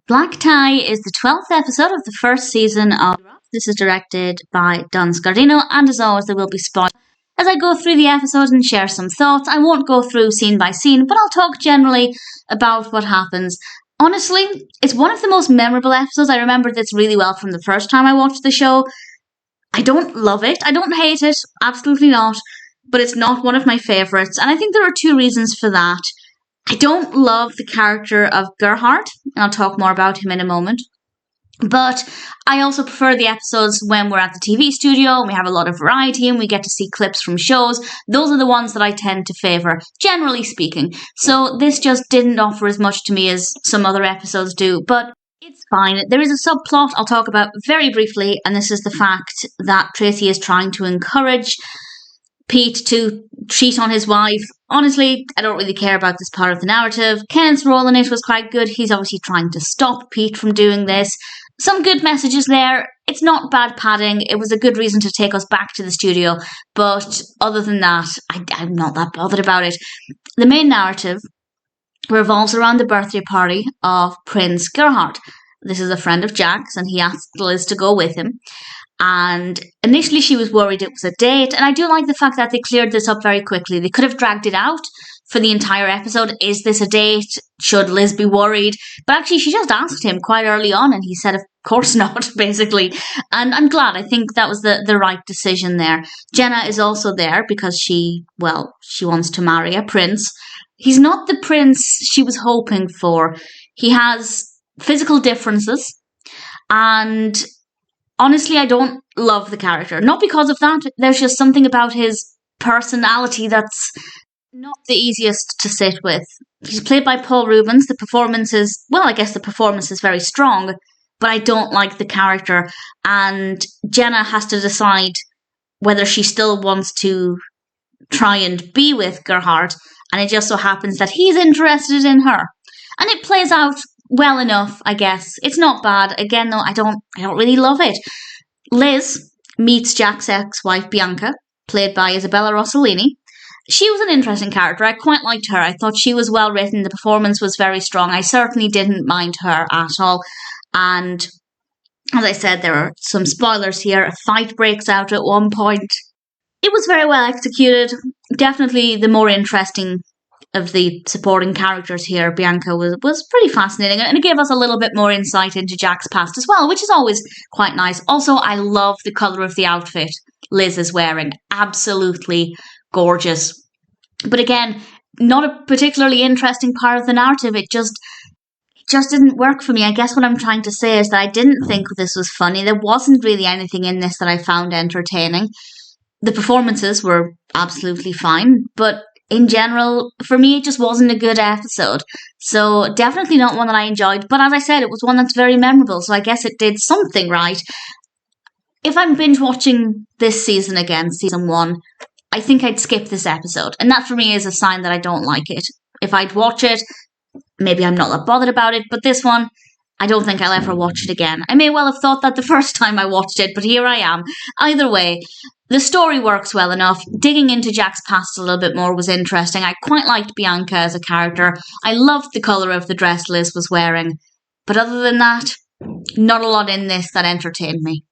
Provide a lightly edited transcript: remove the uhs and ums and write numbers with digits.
Black Tie is the 12th episode of the first season of. This is directed by Don Scardino, and as always, there will be spoilers as I go through the episode and share some thoughts. I won't go through scene by scene, but I'll talk generally about what happens. Honestly, it's one of the most memorable episodes. I remember this really well from the first time I watched the show. I don't love it. I don't hate it. Absolutely not. But it's not one of my favourites. And I think there are two reasons for that. I don't love the character of Gerhardt, and I'll talk more about him in a moment. But I also prefer the episodes when we're at the TV studio and we have a lot of variety and we get to see clips from shows. Those are the ones that I tend to favour, generally speaking. So this just didn't offer as much to me as some other episodes do, but it's fine. There is a subplot I'll talk about very briefly, and this is the fact that Tracy is trying to encourage Pete to cheat on his wife. Honestly, I don't really care about this part of the narrative. Kenneth's role in it was quite good. He's obviously trying to stop Pete from doing this. Some good messages there. It's not bad padding. It was a good reason to take us back to the studio. But other than that, I'm not that bothered about it. The main narrative revolves around the birthday party of Prince Gerhardt. This is a friend of Jack's, and he asked Liz to go with him. And initially she was worried it was a date, and I do like the fact that they cleared this up very quickly. They could have dragged it out for the entire episode. Is this a date? Should Liz be worried? But actually she just asked him quite early on, and he said of course not, basically. And I'm glad. I think that was the right decision there. Jenna is also there because she wants to marry a prince. He's not the prince she was hoping for. He has physical differences, and honestly, I don't love the character. Not because of that. There's just something about his personality that's not the easiest to sit with. He's played by Paul Reubens. The performance is very strong, but I don't like the character. And Jenna has to decide whether she still wants to try and be with Gerhardt, and it just so happens that he's interested in her. And it plays out well enough, I guess. It's not bad. Again, though, I don't really love it. Liz meets Jack's ex-wife, Bianca, played by Isabella Rossellini. She was an interesting character. I quite liked her. I thought she was well written. The performance was very strong. I certainly didn't mind her at all. And as I said, there are some spoilers here. A fight breaks out at one point. It was very well executed. Definitely the more interesting of the supporting characters here. Bianca was pretty fascinating, and it gave us a little bit more insight into Jack's past as well, which is always quite nice. Also, I love the colour of the outfit Liz is wearing. Absolutely gorgeous. But again, not a particularly interesting part of the narrative. It just didn't work for me. I guess what I'm trying to say is that I didn't think this was funny. There wasn't really anything in this that I found entertaining. The performances were absolutely fine, but in general, for me, it just wasn't a good episode. So definitely not one that I enjoyed. But as I said, it was one that's very memorable. So I guess it did something right. If I'm binge watching this season again, season 1, I think I'd skip this episode. And that for me is a sign that I don't like it. If I'd watch it, maybe I'm not that bothered about it. But this one, I don't think I'll ever watch it again. I may well have thought that the first time I watched it, but here I am. Either way, the story works well enough. Digging into Jack's past a little bit more was interesting. I quite liked Bianca as a character. I loved the colour of the dress Liz was wearing. But other than that, not a lot in this that entertained me.